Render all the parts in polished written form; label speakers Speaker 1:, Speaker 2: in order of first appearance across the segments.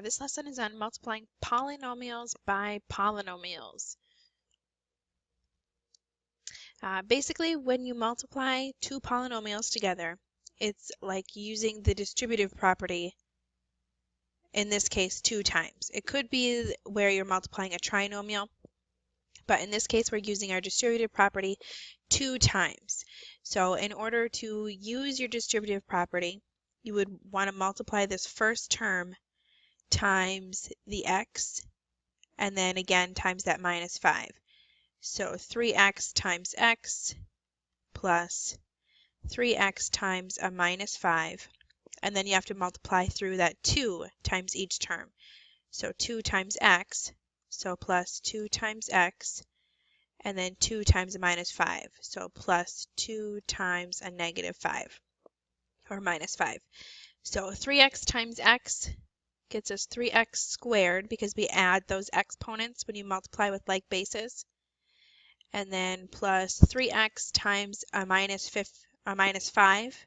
Speaker 1: This lesson is on multiplying polynomials by polynomials. Basically, when you multiply two polynomials together, it's like using the distributive property, in this case, 2 times. It could be where you're multiplying a trinomial, but in this case, we're using our distributive property 2 times. So in order to use your distributive property, you would want to multiply this first term times the x, and then again times that minus 5. So 3x times x plus 3x times a minus 5. And then you have to multiply through that 2 times each term. So 2 times x, so plus 2 times x, and then 2 times a minus 5. So plus 2 times a negative 5, or minus 5. So 3x times x gets us 3x squared because we add those exponents when you multiply with like bases. And then plus 3x times a minus 5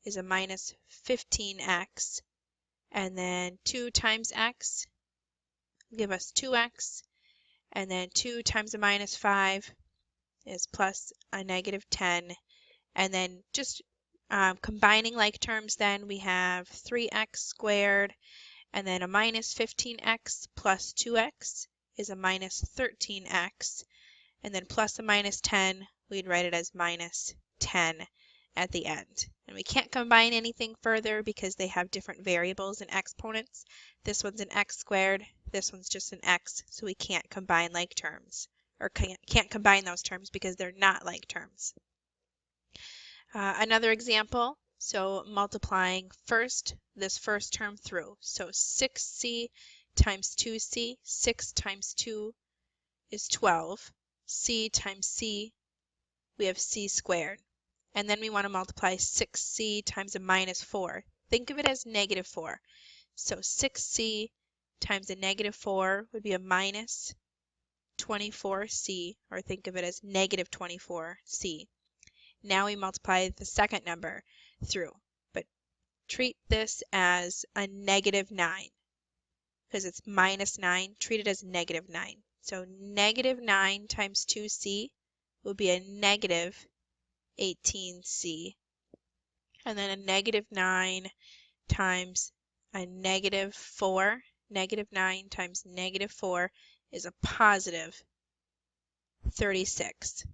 Speaker 1: is a minus 15x. And then 2 times x will give us 2x. And then 2 times a minus 5 is plus a negative 10. And then just combining like terms, then we have 3x squared, and then a minus 15x plus 2x is a minus 13x. And then plus a minus 10, we'd write it as minus 10 at the end. And we can't combine anything further because they have different variables and exponents. This one's an x squared, this one's just an x, so we can't combine like terms, or can't combine those terms because they're not like terms. Another example, so multiplying this first term through. So 6c times 2c, 6 times 2 is 12. C times c, we have c squared. And then we want to multiply 6c times a minus 4. Think of it as negative 4. So 6c times a negative 4 would be a minus 24c, or think of it as negative 24c. Now we multiply the second number through, but treat this as a negative 9. Because it's minus 9, treat it as negative 9. So negative 9 times 2c will be a negative 18c. And then a negative 9 times a negative 4. Negative 9 times negative 4 is a positive 36.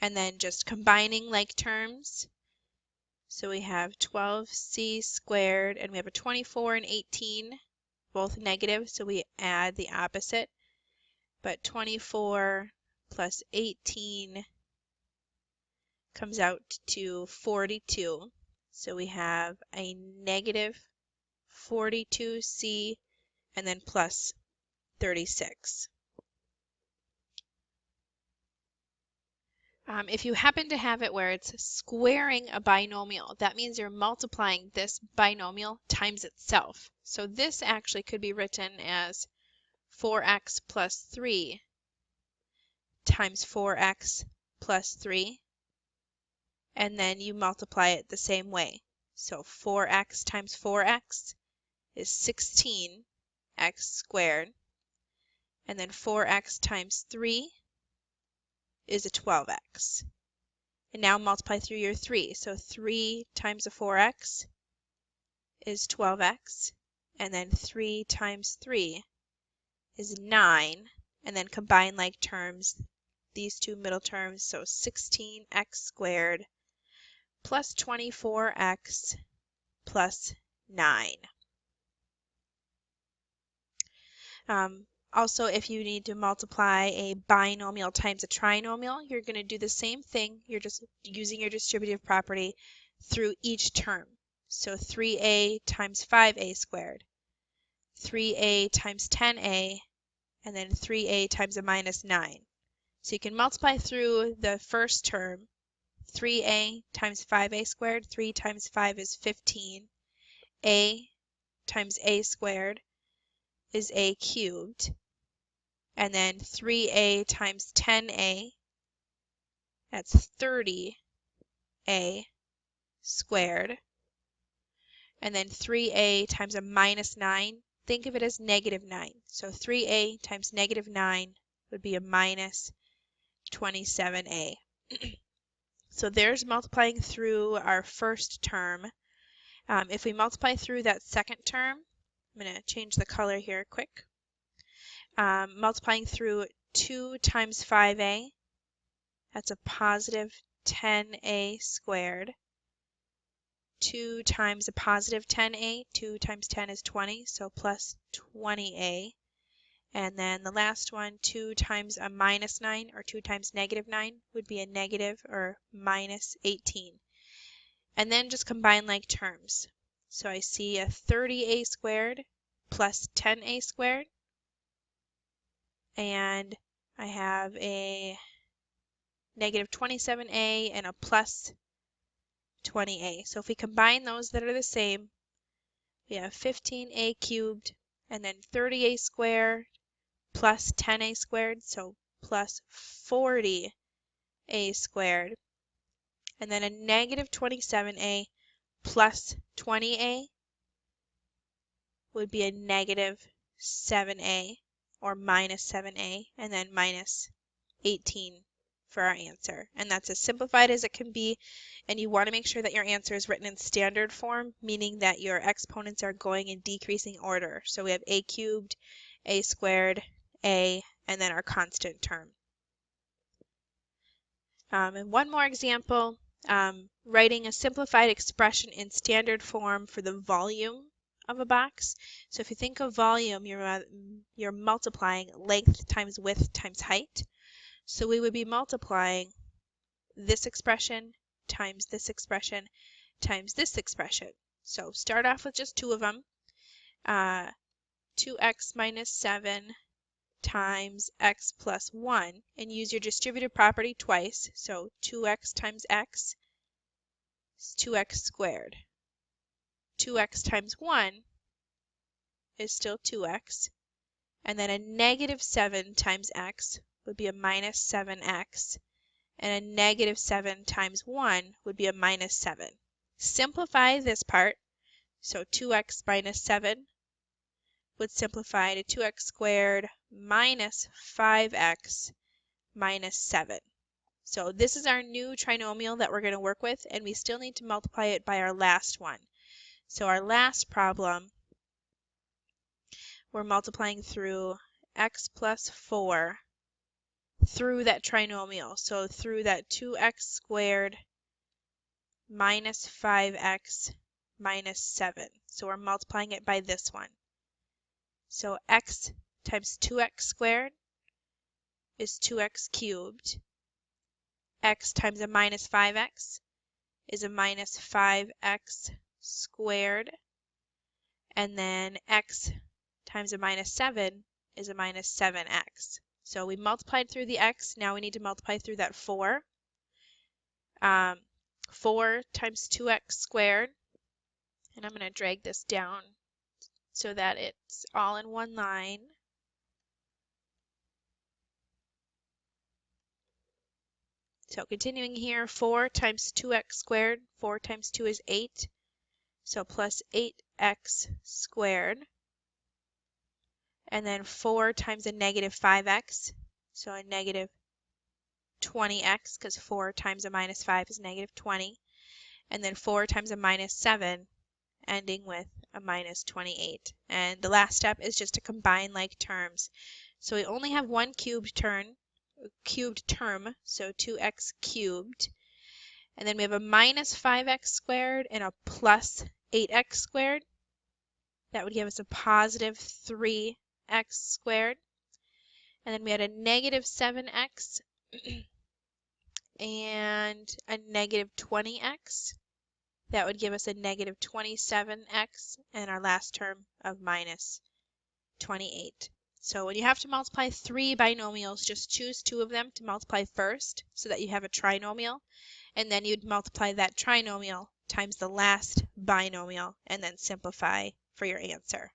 Speaker 1: And then just combining like terms. So we have 12c squared, and we have a 24 and 18, both negative, so we add the opposite. But 24 plus 18 comes out to 42. So we have a negative 42c and then plus 36. If you happen to have it where it's squaring a binomial, that means you're multiplying this binomial times itself. So this actually could be written as 4x plus 3 times 4x plus 3, and then you multiply it the same way. So 4x times 4x is 16x squared, and then 4x times 3 is a 12x. And now multiply through your 3. So 3 times a 4x is 12x, and then 3 times 3 is 9, and then combine like terms, these two middle terms, so 16x squared plus 24x plus 9. Also, if you need to multiply a binomial times a trinomial, you're going to do the same thing. You're just using your distributive property through each term. So 3a times 5a squared, 3a times 10a, and then 3a times a minus 9. So you can multiply through the first term. 3a times 5a squared, 3 times 5 is 15. A times a squared is a cubed. And then 3a times 10a, that's 30a squared. and then 3a times a minus 9, think of it as negative 9. So 3a times negative 9 would be a minus 27a. So there's multiplying through our first term. If we multiply through that second term, I'm going to change the color here quick. Multiplying through 2 times 5a, that's a positive 10a squared. 2 times a positive 10a, 2 times 10 is 20, so plus 20a. And then the last one, 2 times a minus 9, or 2 times negative 9, would be a negative or minus 18. And then just combine like terms. So I see a 30a squared plus 10a squared. And I have a negative 27a and a plus 20a. So if we combine those that are the same, we have 15a cubed and then 30a squared plus 10a squared, so plus 40a squared, and then a negative 27a plus 20a would be a negative 7a or minus 7a, and then minus 18 for our answer. And that's as simplified as it can be, and you want to make sure that your answer is written in standard form, meaning that your exponents are going in decreasing order. So we have a cubed, a squared, a, and then our constant term. And one more example, writing a simplified expression in standard form for the volume of a box. So if you think of volume, you're multiplying length times width times height. So we would be multiplying this expression times this expression times this expression. So start off with just two of them. 2x minus 7 times x plus 1, and use your distributive property twice. So 2x times x is 2x squared. 2x times 1 is still 2x. And then a negative 7 times x would be a minus 7x. And a negative 7 times 1 would be a minus 7. Simplify this part. So 2x minus 7 would simplify to 2x squared minus 5x minus 7. So this is our new trinomial that we're going to work with, and we still need to multiply it by our last one. So our last problem, we're multiplying through x plus 4 through that trinomial. So through that 2x squared minus 5x minus 7. So we're multiplying it by this one. So x times 2x squared is 2x cubed. X times a minus 5x is a minus 5x squared. And then x times a minus 7 is a minus 7x. So we multiplied through the x, now we need to multiply through that 4. 4 times 2x squared, and I'm going to drag this down so that it's all in one line. So continuing here, 4 times 2x squared, 4 times 2 is 8, so plus 8x squared. And then 4 times a negative 5x, so a negative 20x, because 4 times a minus 5 is negative 20. And then 4 times a minus 7, ending with a minus 28. And the last step is just to combine like terms. So we only have one cubed term, so 2x cubed. And then we have a minus 5x squared and a plus 8x squared. That would give us a positive 3x squared. And then we had a negative 7x and a negative 20x. That would give us a negative 27x and our last term of minus 28. So when you have to multiply three binomials, just choose two of them to multiply first so that you have a trinomial, and then you'd multiply that trinomial times the last binomial and then simplify for your answer.